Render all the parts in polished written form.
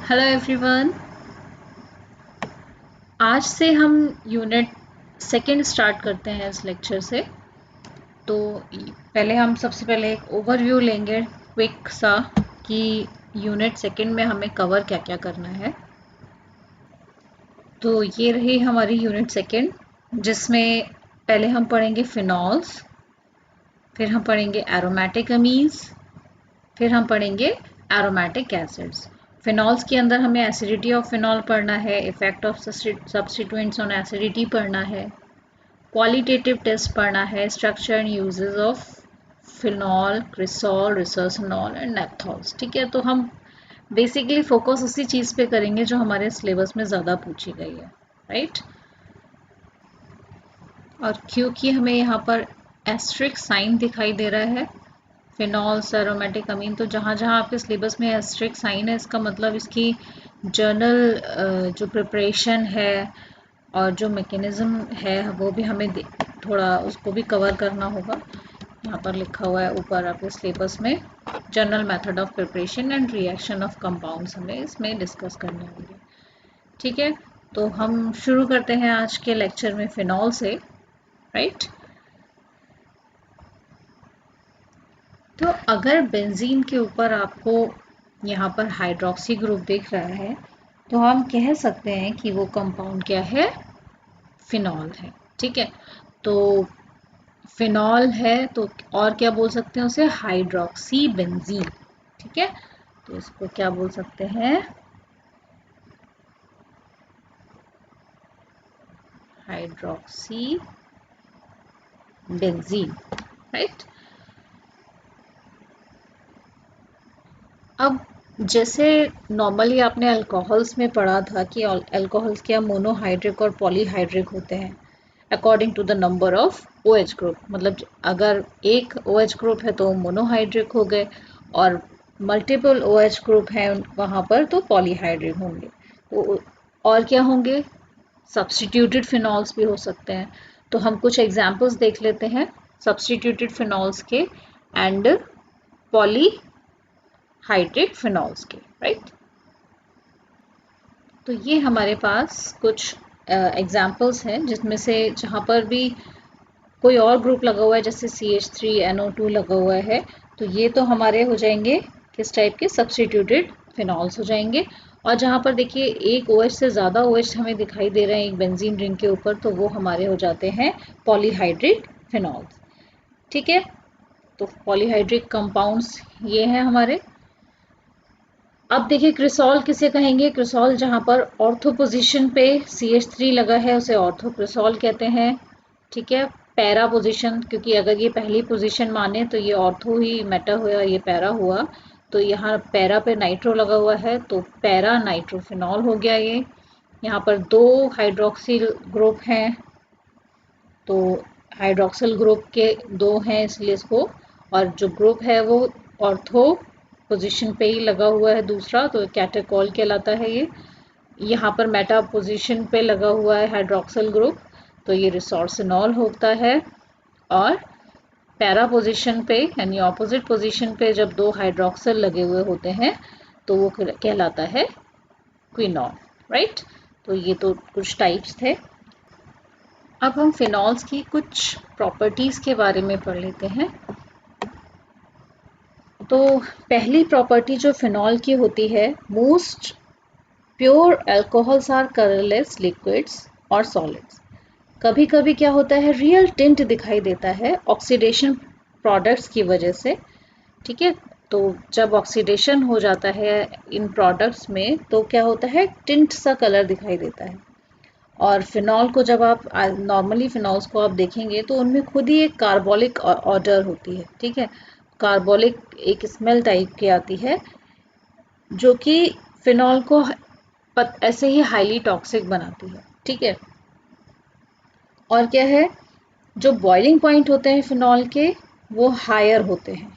Hello everyone. आज से हम यूनिट सेकंड स्टार्ट करते हैं इस लेक्चर से। तो पहले हम सबसे पहले एक ओवरव्यू लेंगे क्विक सा कि यूनिट सेकंड में हमें कवर क्या क्या करना है। तो ये रही हमारी यूनिट सेकंड, जिसमें पहले हम पढ़ेंगे फिनॉल्स, फिर हम पढ़ेंगे एरोमेटिक अमीन्स, फिर हम पढ़ेंगे एरोमेटिक एसिड्स। फिनॉल्स के अंदर हमें एसिडिटी ऑफ फिनॉल पढ़ना है, effect of substituents on acidity पढ़ना है, क्वालिटेटिव टेस्ट पढ़ना है, structure and uses of phenol, cresol, resorcinol and naphthols. ठीक है, तो हम बेसिकली फोकस उसी चीज़ पे करेंगे जो हमारे सिलेबस में ज़्यादा पूछी गई है, राइट। और क्योंकि हमें यहाँ पर एस्ट्रिक साइन दिखाई दे रहा है फिनॉल्स, एरोमेटिक अमीन, तो जहाँ जहाँ आपके सिलेबस में एस्ट्रिक साइन है, इसका मतलब इसकी जर्नल जो प्रिपरेशन है और जो मैकेनिज्म है वो भी हमें थोड़ा उसको भी कवर करना होगा। यहाँ पर लिखा हुआ है ऊपर आपके सिलेबस में, general method of preparation and reaction of compounds हमें इसमें डिस्कस करने होंगे। ठीक है, तो हम शुरू करते हैं आज के लेक्चर में फिनॉल से, राइट। तो अगर बेंजीन के ऊपर आपको यहाँ पर हाइड्रोक्सी ग्रुप दिख रहा है, तो हम कह सकते हैं कि वो कंपाउंड क्या है, फिनॉल है। ठीक है, तो फिनॉल है तो और क्या बोल सकते हैं उसे, हाइड्रोक्सी बेंजीन। ठीक है, तो इसको क्या बोल सकते हैं, हाइड्रोक्सी बेंजीन, राइट। अब जैसे नॉर्मली आपने अल्कोहल्स में पढ़ा था कि अल्कोहल्स क्या मोनोहाइड्रिक और पॉलीहाइड्रिक होते हैं according to the number of OH group. मतलब अगर एक OH ग्रुप है तो मोनोहाइड्रिक हो गए, और मल्टीपल OH ग्रुप हैं वहाँ पर तो पॉलीहाइड्रिक होंगे। तो और क्या होंगे, सब्स्टिट्यूटेड फिनॉल्स भी हो सकते हैं। तो हम कुछ एग्जांपल्स देख लेते हैं सब्स्टिट्यूटेड फिनॉल्स के एंड पॉलीहाइड्रिक फिनॉल्स के, राइट। तो ये हमारे पास कुछ एग्जांपल्स हैं जिसमें से जहाँ पर भी कोई और ग्रुप लगा हुआ है, जैसे CH3NO2 लगा हुआ है, तो ये तो हमारे हो जाएंगे किस टाइप के, सब्स्टिट्यूटेड फिनॉल्स हो जाएंगे। और जहाँ पर देखिए एक OH से ज़्यादा OH हमें दिखाई दे रहे हैं एक बेंजीन रिंग के ऊपर, तो वो हमारे हो जाते हैं पॉलीहाइड्रिक फिनॉल्स। ठीक है, तो पॉलीहाइड्रिक कंपाउंड्स ये हैं हमारे। अब देखिए क्रिसॉल किसे कहेंगे, क्रिसॉल जहाँ पर ऑर्थो पोजीशन पे CH3 लगा है उसे ऑर्थो क्रिसॉल कहते हैं। ठीक है, पैरा पोजीशन, क्योंकि अगर ये पहली पोजीशन माने तो ये ऑर्थो ही मेटा हुआ, ये पैरा हुआ, तो यहाँ पैरा पे नाइट्रो लगा हुआ है तो पैरा नाइट्रोफिनॉल हो गया ये। यहाँ पर दो हाइड्रोक्सिल ग्रुप हैं, तो हाइड्रोक्सिल ग्रुप के दो हैं इसलिए इसको, और जो ग्रुप है वो ऑर्थो पोजीशन पे ही लगा हुआ है दूसरा, तो कैटेकॉल कहलाता है ये। यहाँ पर मेटा पोजीशन पे लगा हुआ है हाइड्रोक्सिल ग्रुप, तो ये रिसोर्सिनॉल होता है। और पैरा पोजीशन पे यानी ऑपोजिट पोजीशन पे जब दो हाइड्रोक्सिल लगे हुए होते हैं तो वो कहलाता है क्विनॉल, राइट। तो ये तो कुछ टाइप्स थे। अब हम फिनॉल्स की कुछ प्रॉपर्टीज के बारे में पढ़ लेते हैं। तो पहली प्रॉपर्टी जो फिनॉल की होती है, most pure alcohols are colourless liquids और सॉलिड्स। कभी कभी क्या होता है, रियल टिंट दिखाई देता है ऑक्सीडेशन प्रोडक्ट्स की वजह से। ठीक है, तो जब ऑक्सीडेशन हो जाता है इन प्रोडक्ट्स में तो क्या होता है, टिंट सा कलर दिखाई देता है। और फिनॉल को जब आप नॉर्मली फिनॉल्स को आप देखेंगे तो उनमें खुद ही एक कार्बोलिक ऑर्डर होती है। ठीक है, कार्बोलिक एक स्मेल टाइप की आती है जो कि फिनॉल को ऐसे ही हाईली टॉक्सिक बनाती है। ठीक है, और क्या है, जो बॉइलिंग पॉइंट होते हैं फिनॉल के वो हायर होते हैं।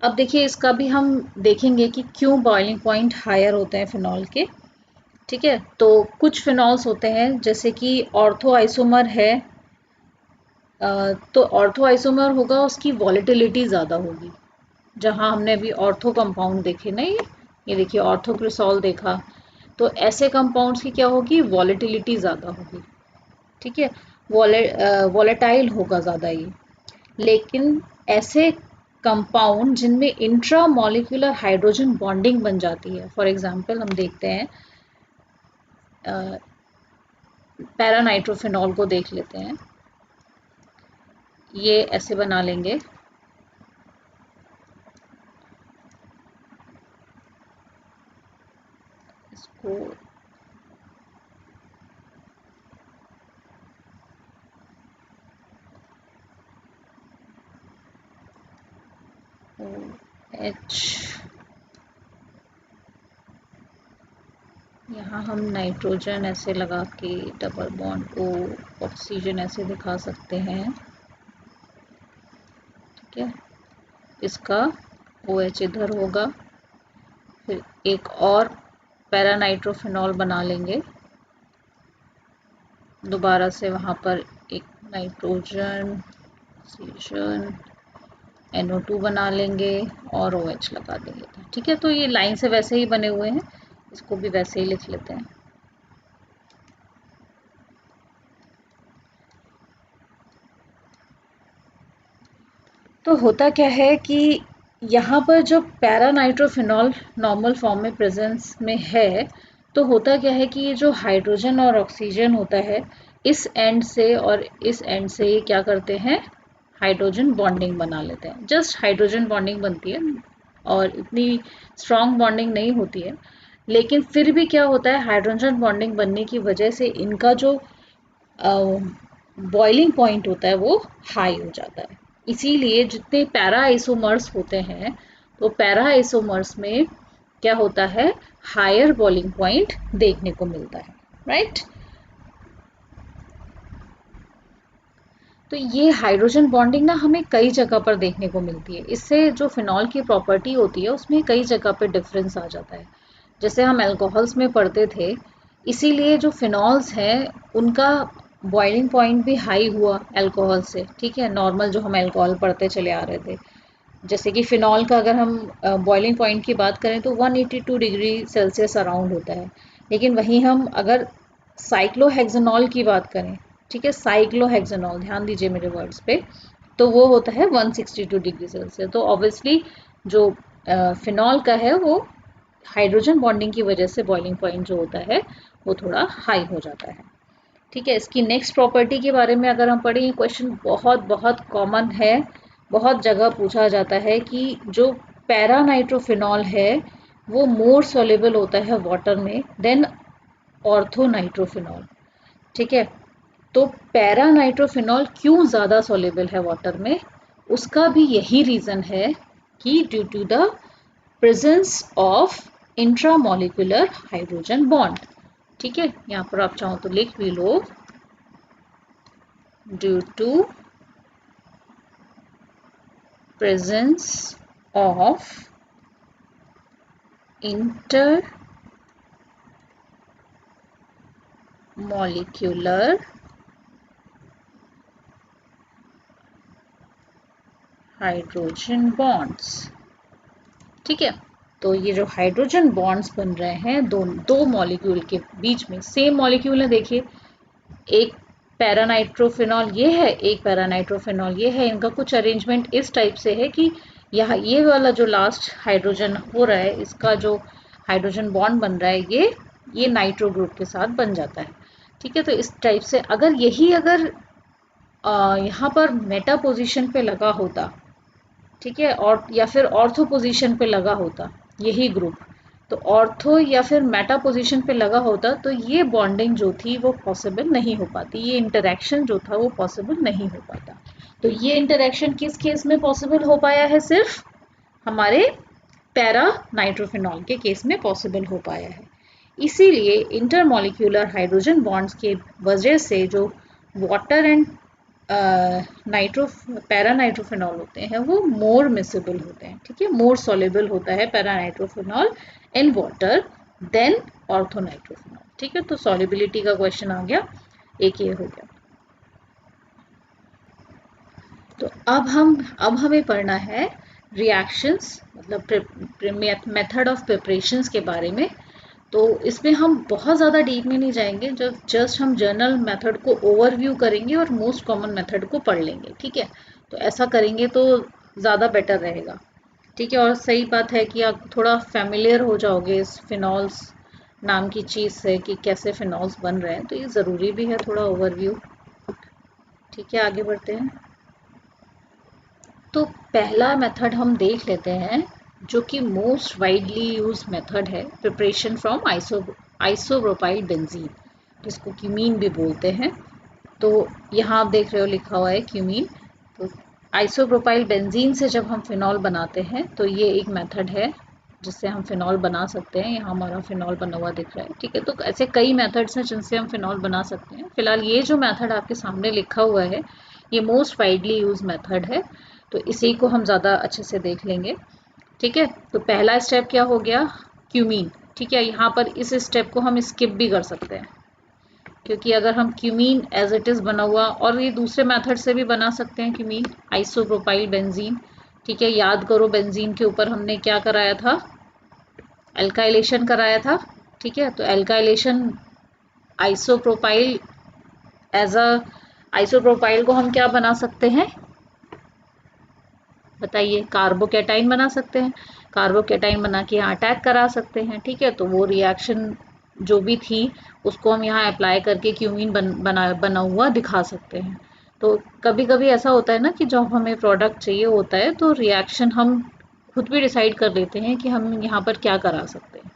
अब देखिए इसका भी हम देखेंगे कि क्यों बॉइलिंग पॉइंट हायर होते हैं फिनॉल के। ठीक है, तो कुछ फिनॉल्स होते हैं जैसे कि ऑर्थो आइसोमर है, तो ऑर्थो आइसोमर होगा उसकी वॉलेटिलिटी ज़्यादा होगी। जहाँ हमने अभी ऑर्थो कंपाउंड देखे ना, ये देखिए ऑर्थोक्रिसॉल देखा, तो ऐसे कंपाउंड्स की क्या होगी, वॉलेटिलिटी ज़्यादा होगी, ठीक है, वॉलेटाइल होगा ज़्यादा ये। लेकिन ऐसे कंपाउंड जिनमें इंट्रा मॉलिक्यूलर हाइड्रोजन बॉन्डिंग बन जाती है, फॉर एग्जांपल हम देखते हैं पैरानाइट्रोफिनॉल को देख लेते हैं, ये ऐसे बना लेंगे, इसको OH, यहाँ हम नाइट्रोजन ऐसे लगा के डबल बॉन्ड ओ, ऑक्सीजन ऐसे दिखा सकते हैं, ठीक है, इसका OH इधर होगा, फिर एक और पैरानाइट्रोफिनॉल बना लेंगे, दोबारा से वहाँ पर एक नाइट्रोजन, ऑक्सीजन, NO2 बना लेंगे और OH लगा देंगे, ठीक है। तो ये लाइन से वैसे ही बने हुए हैं, इसको भी वैसे ही लिख लेते हैं। तो होता क्या है कि यहाँ पर जो पैरानाइट्रोफिनॉल नॉर्मल फॉर्म में प्रेजेंस में है, तो होता क्या है कि ये जो हाइड्रोजन और ऑक्सीजन होता है, इस एंड से और इस एंड से ये क्या करते हैं, हाइड्रोजन बॉन्डिंग बना लेते हैं। जस्ट हाइड्रोजन बॉन्डिंग बनती है और इतनी स्ट्रॉन्ग बॉन्डिंग नहीं होती है, लेकिन फिर भी क्या होता है, हाइड्रोजन बॉन्डिंग बनने की वजह से इनका जो बॉइलिंग पॉइंट होता है वो हाई हो जाता है। इसीलिए जितने पैरा आइसोमर्स होते हैं, तो पैरा आइसोमर्स में क्या होता है, हायर बॉइलिंग पॉइंट देखने को मिलता है, राइट। तो ये हाइड्रोजन बॉन्डिंग ना हमें कई जगह पर देखने को मिलती है। इससे जो फिनॉल की प्रॉपर्टी होती है उसमें कई जगह पे डिफरेंस आ जाता है। जैसे हम अल्कोहल्स में पढ़ते थे, इसीलिए जो फिनॉल्स हैं उनका बॉइलिंग पॉइंट भी हाई हुआ अल्कोहल से, ठीक है, नॉर्मल जो हम अल्कोहल पढ़ते चले आ रहे थे। जैसे कि फिनॉल का अगर हम बॉइलिंग पॉइंट की बात करें तो 182 डिग्री सेल्सियस अराउंड होता है, लेकिन वहीं हम अगर साइक्लोहेक्सेनॉल की बात करें, ठीक है, साइक्लोहेक्सेनॉल, ध्यान दीजिए मेरे वर्ड्स पे, तो वो होता है 162 डिग्री सेल्सियस। तो ऑब्वियसली जो फिनॉल का है वो हाइड्रोजन बॉन्डिंग की वजह से बॉइलिंग पॉइंट जो होता है वो थोड़ा हाई हो जाता है, ठीक है। इसकी नेक्स्ट प्रॉपर्टी के बारे में अगर हम पढ़ें, ये क्वेश्चन बहुत बहुत कॉमन है, बहुत जगह पूछा जाता है कि जो पैरानाइट्रोफिनॉल है वो मोर सॉल्युबल होता है वाटर में देन ऑर्थोनाइट्रोफिनॉल, ठीक है। तो पैरानाइट्रोफिनॉल क्यों ज़्यादा सॉल्युबल है वाटर में, उसका भी यही रीज़न है कि due to the presence of intramolecular hydrogen bond, ठीक है। यहाँ पर आप चाहो तो लिख भी लो, due to presence of intermolecular hydrogen bonds, ठीक है। तो ये जो हाइड्रोजन बॉन्ड्स बन रहे हैं दो मॉलिक्यूल के बीच में, सेम मॉलिक्यूल है, देखिए एक पैरानाइट्रोफिनॉल ये है, एक पैरानाइट्रोफिनॉल ये है, इनका कुछ अरेंजमेंट इस टाइप से है कि यहाँ ये वाला जो लास्ट हाइड्रोजन हो रहा है, इसका जो हाइड्रोजन बॉन्ड बन रहा है ये नाइट्रो ग्रुप के साथ बन जाता है, ठीक है। तो इस टाइप से अगर यहाँ पर मेटा पोजीशन पे लगा होता, ठीक है, और या फिर ऑर्थो पोजीशन पे लगा होता यही ग्रुप, तो ऑर्थो या फिर मेटा पोजीशन पे लगा होता तो ये बॉन्डिंग जो थी वो पॉसिबल नहीं हो पाती, ये इंटरेक्शन जो था वो पॉसिबल नहीं हो पाता। तो ये इंटरेक्शन किस केस में पॉसिबल हो पाया है, सिर्फ हमारे पैरा नाइट्रोफिनॉल के केस में पॉसिबल हो पाया है। इसीलिए इंटरमॉलिक्यूलर हाइड्रोजन बॉन्ड्स के वजह से जो वाटर एंड पैरानाइट्रोफिनॉल होते हैं वो मोर मिसेबल होते हैं, ठीक है, मोर सॉल्युबल होता है paranitrophenol in water than orthonitrophenol, ठीक है। तो सॉल्युबिलिटी का क्वेश्चन आ गया, एक ये हो गया। तो अब हमें पढ़ना है रिएक्शंस, मतलब मेथड ऑफ प्रिपरेशंस के बारे में। तो इसमें हम बहुत ज़्यादा डीप में नहीं जाएंगे, जस्ट हम जनरल मेथड को ओवरव्यू करेंगे और मोस्ट कॉमन मेथड को पढ़ लेंगे, ठीक है। तो ऐसा करेंगे तो ज़्यादा बेटर रहेगा, ठीक है। और सही बात है कि आप थोड़ा फेमिलियर हो जाओगे इस फिनॉल्स नाम की चीज़ से कि कैसे फिनॉल्स बन रहे हैं, तो ये ज़रूरी भी है थोड़ा ओवरव्यू, ठीक है। आगे बढ़ते हैं। तो पहला मेथड हम देख लेते हैं जो कि मोस्ट वाइडली यूज मेथड है, प्रिपरेशन फ्रॉम आइसोप्रोपाइल बेंजीन, जिसको क्यूमीन भी बोलते हैं। तो यहाँ आप देख रहे हो लिखा हुआ है क्यूमीन। तो आइसोप्रोपाइल बेंजीन से जब हम फिनॉल बनाते हैं तो ये एक मेथड है जिससे हम फिनॉल बना सकते हैं। यहाँ हमारा फिनॉल बना हुआ दिख रहा है, ठीक है। तो ऐसे कई मेथड्स हैं जिनसे हम फिनॉल बना सकते हैं। फिलहाल ये जो मेथड आपके सामने लिखा हुआ है ये मोस्ट वाइडली यूज मेथड है, तो इसी को हम ज़्यादा अच्छे से देख लेंगे, ठीक है। तो पहला स्टेप क्या हो गया, क्यूमीन, ठीक है। यहाँ पर इस स्टेप को हम स्किप भी कर सकते हैं, क्योंकि अगर हम क्यूमीन एज इट इज़ बना हुआ, और ये दूसरे मेथड से भी बना सकते हैं क्यूमीन, आइसोप्रोपाइल बेंजीन, ठीक है। याद करो बेंजीन के ऊपर हमने क्या कराया था, एल्काइलेशन कराया था, ठीक है। तो alkylation isopropyl, as a isopropyl को हम क्या बना सकते हैं बताइए, कार्बोकेटाइन बना सकते हैं। कार्बोकेटाइन बना के यहाँ अटैक करा सकते हैं, ठीक है। तो वो रिएक्शन जो भी थी उसको हम यहाँ अप्लाई करके क्यूमीन बना हुआ दिखा सकते हैं। तो कभी कभी ऐसा होता है ना कि जब हमें प्रोडक्ट चाहिए होता है तो रिएक्शन हम खुद भी डिसाइड कर लेते हैं कि हम यहाँ पर क्या करा सकते हैं।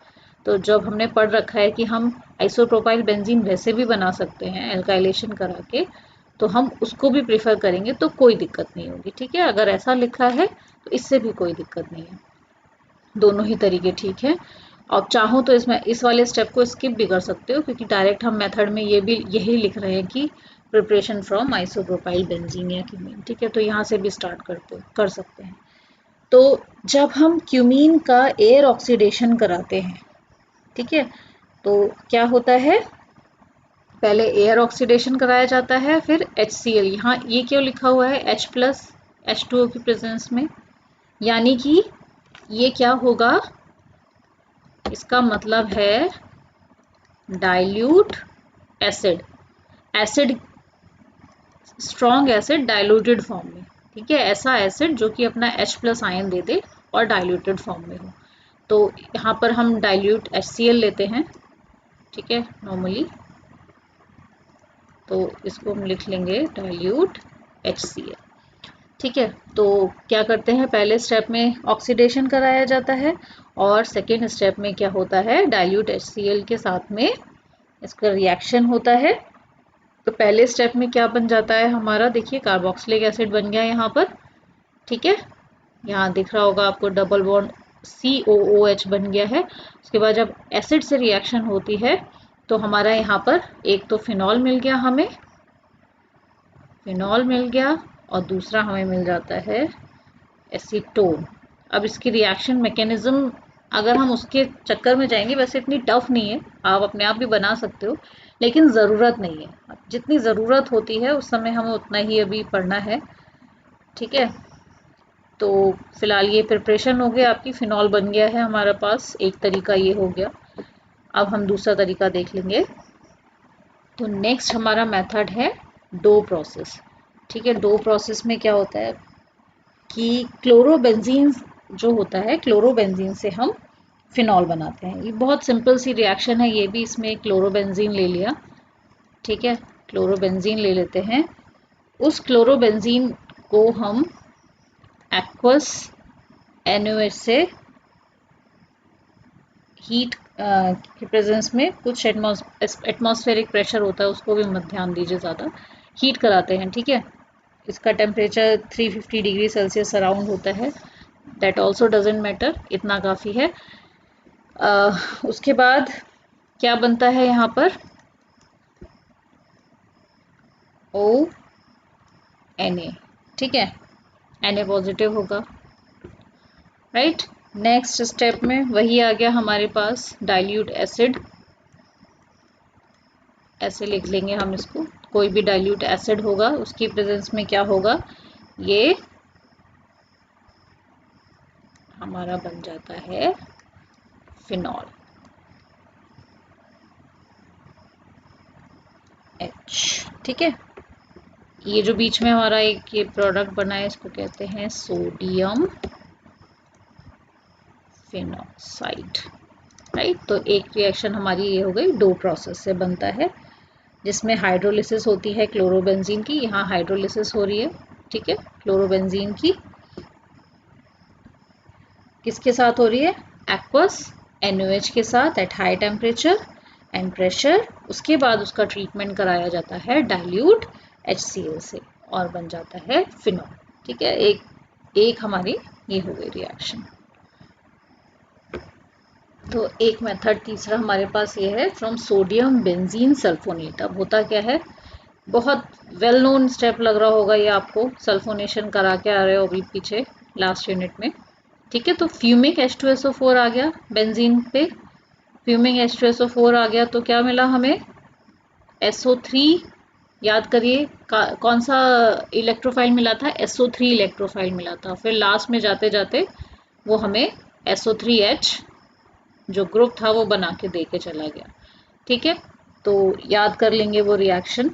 तो जब हमने पढ़ रखा है कि हम आइसोप्रोपाइल बेंजीन वैसे भी बना सकते हैं एल्काइलेशन करा के, तो हम उसको भी प्रेफर करेंगे तो कोई दिक्कत नहीं होगी, ठीक है। अगर ऐसा लिखा है तो इससे भी कोई दिक्कत नहीं है, दोनों ही तरीके ठीक है। आप चाहो तो इसमें इस वाले स्टेप को स्किप भी कर सकते हो, क्योंकि डायरेक्ट हम मेथड में ये भी यही लिख रहे हैं कि प्रिपरेशन फ्रॉम आइसोप्रोपाइल बेंजीन या क्यूमीन, ठीक है। तो यहाँ से भी स्टार्ट कर सकते हैं। तो जब हम क्यूमीन का एयर ऑक्सीडेशन कराते हैं, ठीक है, तो क्या होता है, पहले एयर ऑक्सीडेशन कराया जाता है, फिर HCl, यहाँ ये क्यों लिखा हुआ है H+ H2O की प्रेजेंस में, यानी कि ये क्या होगा, इसका मतलब है dilute acid, acid strong acid diluted form में, ठीक है। ऐसा एसिड जो कि अपना H+ आयन दे दे और डाइल्यूटेड फॉर्म में हो। तो यहाँ पर हम डाइल्यूट HCl लेते हैं, ठीक है, नॉर्मली। तो इसको हम लिख लेंगे डाइल्यूट HCl, ठीक है। तो क्या करते हैं, पहले स्टेप में ऑक्सीडेशन कराया जाता है और सेकेंड स्टेप में क्या होता है, डाइल्यूट HCl के साथ में इसका रिएक्शन होता है। तो पहले स्टेप में क्या बन जाता है हमारा, देखिए कार्बोक्सिलिक एसिड बन गया यहाँ पर, ठीक है। यहाँ दिख रहा होगा आपको डबल बॉन्ड COOH बन गया है। उसके बाद जब एसिड से रिएक्शन होती है तो हमारा यहाँ पर एक तो फिनॉल मिल गया, हमें फिनॉल मिल गया, और दूसरा हमें मिल जाता है एसीटोन। अब इसकी रिएक्शन मैकेनिज्म अगर हम उसके चक्कर में जाएंगे, वैसे इतनी टफ नहीं है, आप अपने आप भी बना सकते हो, लेकिन ज़रूरत नहीं है। जितनी ज़रूरत होती है उस समय हमें उतना ही अभी पढ़ना है, ठीक है। तो फिलहाल ये प्रिपरेशन हो गया, आपकी फिनॉल बन गया है हमारे पास, एक तरीका ये हो गया। अब हम दूसरा तरीका देख लेंगे। तो नेक्स्ट हमारा मेथड है डो प्रोसेस, ठीक है। डो प्रोसेस में क्या होता है कि क्लोरोबेंजीन जो होता है, क्लोरोबेंजीन से हम फिनॉल बनाते हैं। ये बहुत सिंपल सी रिएक्शन है, ये भी इसमें क्लोरोबेंजीन ले लिया, ठीक है, क्लोरोबेंजीन ले लेते हैं। उस क्लोरोबेंजीन को हम एक्वस NaOH से हीट की प्रेजेंस में, कुछ एटमॉस्फेरिक प्रेशर होता है उसको भी मत ध्यान दीजिए ज़्यादा, हीट कराते हैं, ठीक है। इसका टेम्परेचर 350 डिग्री सेल्सियस अराउंड होता है, दैट ऑल्सो डजेंट मैटर, इतना काफ़ी है। उसके बाद क्या बनता है यहाँ पर, ONA, ठीक है, Na पॉजिटिव होगा, राइट। नेक्स्ट स्टेप में वही आ गया हमारे पास डाइल्यूट एसिड, ऐसे लिख लेंगे हम इसको, कोई भी डाइल्यूट एसिड होगा उसकी प्रेजेंस में क्या होगा, ये हमारा बन जाता है फिनॉल, H। ठीक है, ये जो बीच में हमारा एक ये प्रोडक्ट बना है इसको कहते हैं सोडियम फिनॉक्साइड, राइट। तो एक रिएक्शन हमारी ये हो गई, दो प्रोसेस से बनता है, जिसमें हाइड्रोलिसिस होती है क्लोरोबेंजीन की। यहाँ हाइड्रोलिसिस हो रही है, ठीक है, क्लोरोबेंजीन की। किसके साथ हो रही है? एक्वस NaOH के साथ at high temperature and pressure. उसके बाद उसका ट्रीटमेंट कराया जाता है डाइल्यूट HCl से और बन जाता है फिनॉल। ठीक है, एक हमारी ये हो गई रिएक्शन। तो एक मेथड तीसरा हमारे पास ये है, फ्रॉम सोडियम बेंजीन सल्फोनेट। अब होता क्या है, बहुत वेल नोन स्टेप लग रहा होगा ये आपको, सल्फोनेशन करा के आ रहे हो अभी पीछे लास्ट यूनिट में। ठीक है, तो फ्यूमिक H2SO4 आ गया बेंजीन पे, फ्यूमिक H2SO4 आ गया तो क्या मिला हमें? SO3। याद करिए कौन सा इलेक्ट्रोफाइल मिला था? SO3 इलेक्ट्रोफाइल मिला था। फिर लास्ट में जाते जाते वो हमें SO3H जो ग्रुप था वो बना के दे के चला गया। ठीक है, तो याद कर लेंगे वो रिएक्शन।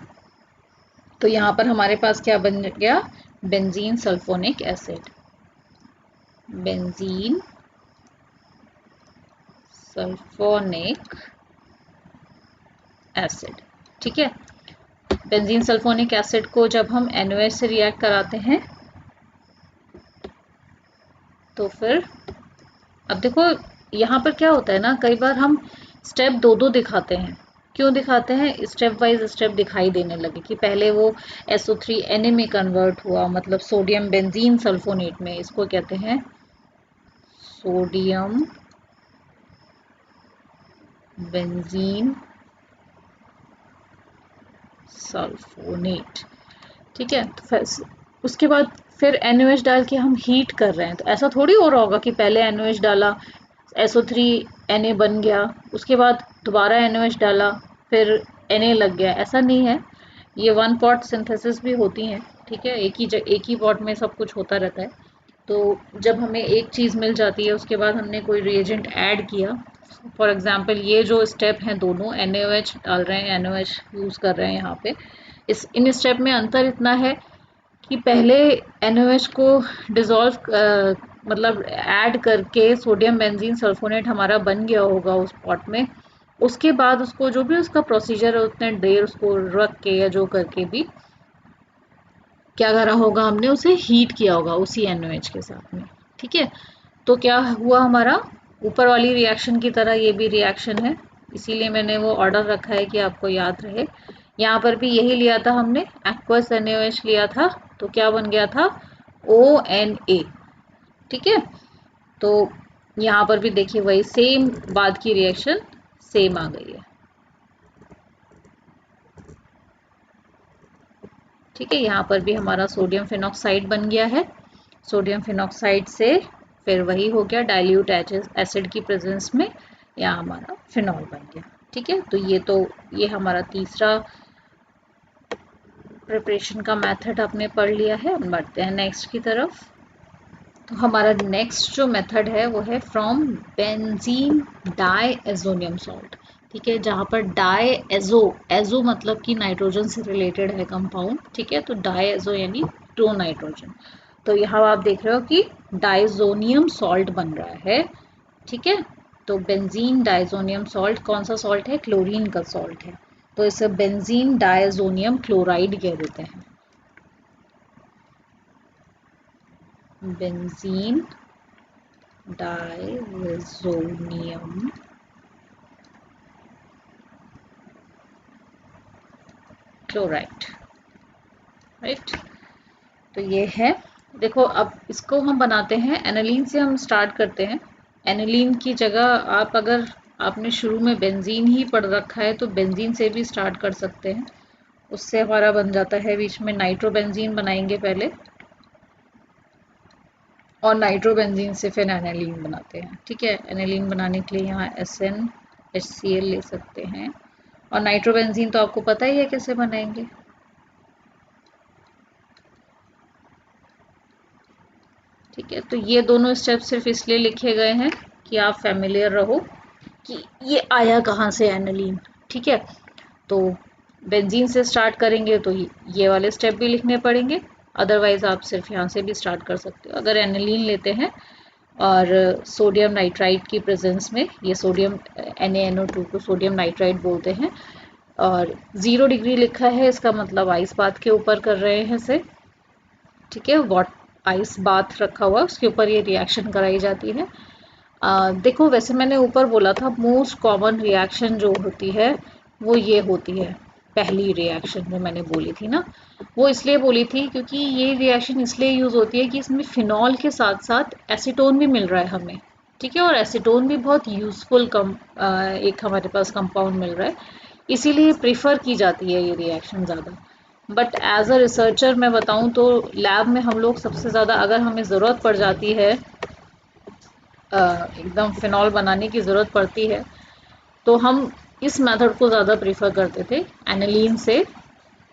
तो यहाँ पर हमारे पास क्या बन गया? Benzene sulphonic acid, benzene sulphonic acid. ठीक है, बेंजीन सल्फोनिक एसिड को जब हम NaOH से रिएक्ट कराते हैं तो फिर अब देखो यहाँ पर क्या होता है ना, कई बार हम स्टेप दो दो दिखाते हैं। क्यों दिखाते हैं? स्टेप वाइज स्टेप दिखाई देने लगे कि पहले वो SO3 Na में कन्वर्ट हुआ, मतलब सोडियम बेंजीन सल्फोनेट में। इसको कहते हैं सोडियम बेंजीन सल्फोनेट। ठीक है, तो फिर उसके बाद फिर NaOH डाल के हम हीट कर रहे हैं। तो ऐसा थोड़ी हो रहा होगा कि पहले NaOH डाला, SO3 Na बन गया, उसके बाद दोबारा NaOH डाला, फिर Na लग गया। ऐसा नहीं है, ये वन पॉट सिंथेसिस भी होती हैं। ठीक है, एक ही पॉट में सब कुछ होता रहता है। तो जब हमें एक चीज़ मिल जाती है उसके बाद हमने कोई रिएजेंट ऐड किया, फॉर एग्जांपल ये जो स्टेप हैं दोनों, NaOH डाल रहे हैं, NaOH यूज़ कर रहे हैं यहाँ पे, इन स्टेप में अंतर इतना है कि पहले NaOH को डिज़ोल्व मतलब ऐड करके सोडियम बेंजीन सल्फोनेट हमारा बन गया होगा उस पॉट में। उसके बाद उसको जो भी उसका प्रोसीजर है उतने देर उसको रख के या जो करके भी क्या करा होगा, हमने उसे हीट किया होगा उसी NaOH के साथ में। ठीक है, तो क्या हुआ हमारा, ऊपर वाली रिएक्शन की तरह ये भी रिएक्शन है, इसीलिए मैंने वो ऑर्डर रखा है कि आपको याद रहे। यहाँ पर भी यही लिया था हमने, एक्वस NaOH लिया था, तो क्या बन गया था? ONA। ठीक है, तो यहाँ पर भी देखिए वही सेम बाद की रिएक्शन सेम आ गई है। ठीक है, यहाँ पर भी हमारा सोडियम फिनॉक्साइड बन गया है। सोडियम फिनॉक्साइड से फिर वही हो गया डाइल्यूट एसिड की प्रेजेंस में, यहाँ हमारा फिनॉल बन गया। ठीक है, तो ये हमारा तीसरा प्रिपरेशन का मेथड आपने पढ़ लिया है। हम बढ़ते हैं नेक्स्ट की तरफ। तो हमारा नेक्स्ट जो मेथड है वो है फ्रॉम बेंजीन डाइएज़ोनियम सॉल्ट। ठीक है, जहाँ पर एजो मतलब कि नाइट्रोजन से रिलेटेड है कंपाउंड। ठीक है, तो डाइएज़ो यानी दो नाइट्रोजन। तो यहाँ आप देख रहे हो कि डाइज़ोनियम सॉल्ट बन रहा है। ठीक है, तो बेंजीन डाइज़ोनियम सॉल्ट कौन सा सॉल्ट है? क्लोरीन का सॉल्ट है, तो इसे बेंजीन डाइज़ोनियम क्लोराइड कह देते हैं। Benzene diazonium chloride, right. तो ये है, देखो अब इसको हम बनाते हैं एनालीन से, हम स्टार्ट करते हैं। एनालीन की जगह आप अगर आपने शुरू में बेंजीन ही पढ़ रखा है तो बेंजीन से भी स्टार्ट कर सकते हैं। उससे हमारा बन जाता है, बीच में नाइट्रोबेंजीन बनाएंगे पहले, और नाइट्रोबेंजीन से फिर एनालीन बनाते हैं। ठीक है, एनालीन बनाने के लिए यहाँ SnHCl ले सकते हैं, और नाइट्रोबेंजीन तो आपको पता ही है कैसे बनाएंगे। ठीक है, तो ये दोनों स्टेप सिर्फ इसलिए लिखे गए हैं कि आप फैमिलियर रहो कि ये आया कहाँ से एनालीन। ठीक है, तो बेंजीन से स्टार्ट करेंगे तो ये वाले स्टेप भी लिखने पड़ेंगे, अदरवाइज आप सिर्फ यहाँ से भी स्टार्ट कर सकते हो। अगर एनिलीन लेते हैं और सोडियम नाइट्राइट की प्रेजेंस में, ये सोडियम NaNO2 को सोडियम नाइट्राइट बोलते हैं, और 0 डिग्री लिखा है, इसका मतलब आइस बाथ के ऊपर कर रहे हैं इसे, ठीक है। वॉट आइस बाथ रखा हुआ है, उसके ऊपर ये रिएक्शन कराई जाती है। देखो वैसे मैंने ऊपर बोला था मोस्ट कॉमन रिएक्शन जो होती है वो ये होती है, पहली रिएक्शन जो मैंने बोली थी ना, वो इसलिए बोली थी क्योंकि ये रिएक्शन इसलिए यूज़ होती है कि इसमें फिनॉल के साथ साथ एसीटोन भी मिल रहा है हमें, ठीक है। और एसीटोन भी बहुत यूज़फुल एक हमारे पास कंपाउंड मिल रहा है, इसीलिए प्रिफर की जाती है ये रिएक्शन ज़्यादा। बट एज अ रिसर्चर मैं बताऊं तो लैब में हम लोग सबसे ज़्यादा, अगर हमें ज़रूरत पड़ जाती है, एकदम फिनॉल बनाने की ज़रूरत पड़ती है, तो हम इस मेथड को ज़्यादा प्रीफर करते थे एनिलीन से,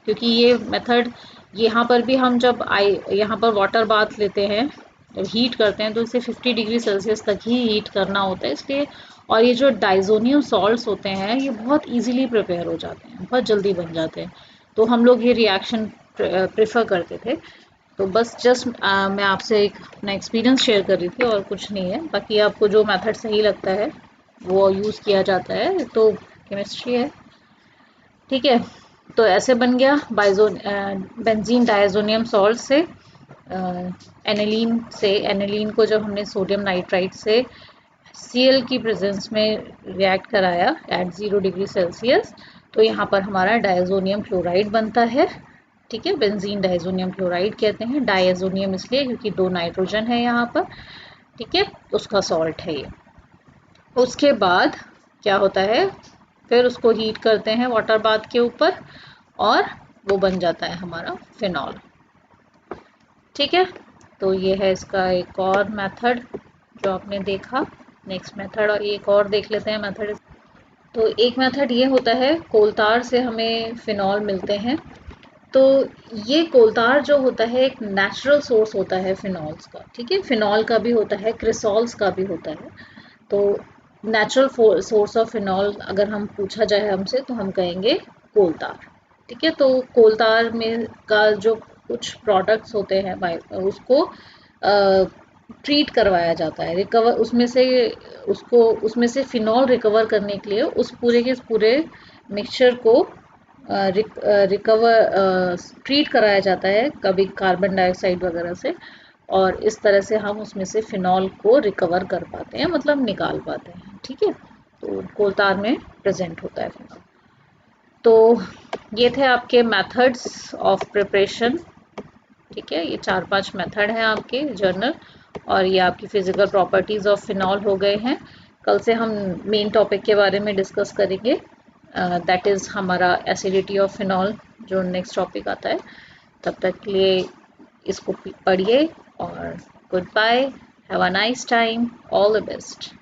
क्योंकि ये मेथड यहाँ पर भी हम जब यहाँ पर वाटर बाथ लेते हैं, जब हीट करते हैं तो इसे 50 डिग्री सेल्सियस तक ही हीट करना होता है इसलिए। और ये जो डाइजोनियम सॉल्ट्स होते हैं ये बहुत इजीली प्रिपेयर हो जाते हैं, बहुत जल्दी बन जाते हैं, तो हम लोग ये रिएक्शन प्रेफर करते थे। तो बस जस्ट मैं आपसे एक अपना एक्सपीरियंस शेयर कर रही थी और कुछ नहीं है। बाकी आपको जो मेथड सही लगता है वो यूज़ किया जाता है, तो केमिस्ट्री है, ठीक है। तो ऐसे बन गया बेंजीन डायजोनियम सॉल्ट से एनिलीन को जब हमने सोडियम नाइट्राइट से Cl की प्रेजेंस में रिएक्ट कराया एट 0 डिग्री सेल्सियस, तो यहाँ पर हमारा डायजोनियम क्लोराइड बनता है, ठीक है। बेंजीन डायजोनियम क्लोराइड कहते हैं, डायजोनियम इसलिए क्योंकि 2 नाइट्रोजन है यहाँ पर, ठीक है, उसका सॉल्ट है ये। उसके बाद क्या होता है, फिर उसको हीट करते हैं वाटर बाथ के ऊपर और वो बन जाता है हमारा फिनॉल, ठीक है। तो ये है इसका एक और मेथड जो आपने देखा। नेक्स्ट मेथड और एक और देख लेते हैं मेथड। तो एक मेथड ये होता है, कोलतार से हमें फिनॉल मिलते हैं। तो ये कोलतार जो होता है एक नेचुरल सोर्स होता है फिनॉल्स का, ठीक है। फिनॉल का भी होता है, क्रिसॉल्स का भी होता है। तो नेचुरल सोर्स ऑफ फिनॉल अगर हम पूछा जाए हमसे तो हम कहेंगे कोलतार, ठीक है। तो कोलतार में का जो कुछ प्रोडक्ट्स होते हैं उसको ट्रीट करवाया जाता है, रिकवर उसमें से फिनॉल रिकवर करने के लिए उस पूरे मिक्सचर को रिकवर ट्रीट कराया जाता है, कभी कार्बन डाइऑक्साइड वगैरह से, और इस तरह से हम उसमें से फिनॉल को रिकवर कर पाते हैं, मतलब निकाल पाते हैं, ठीक है। तो कोलतार में प्रेजेंट होता है फिनॉल। तो ये थे आपके मेथड्स ऑफ प्रिपरेशन, ठीक है। ये 4-5 मेथड हैं आपके जर्नल, और ये आपकी फिजिकल प्रॉपर्टीज ऑफ फिनॉल हो गए हैं। कल से हम मेन टॉपिक के बारे में डिस्कस करेंगे, दैट इज़ हमारा एसिडिटी ऑफ फिनॉल, जो नेक्स्ट टॉपिक आता है। तब तक के लिए इसको पढ़िए और good bye, have a nice time, all the best.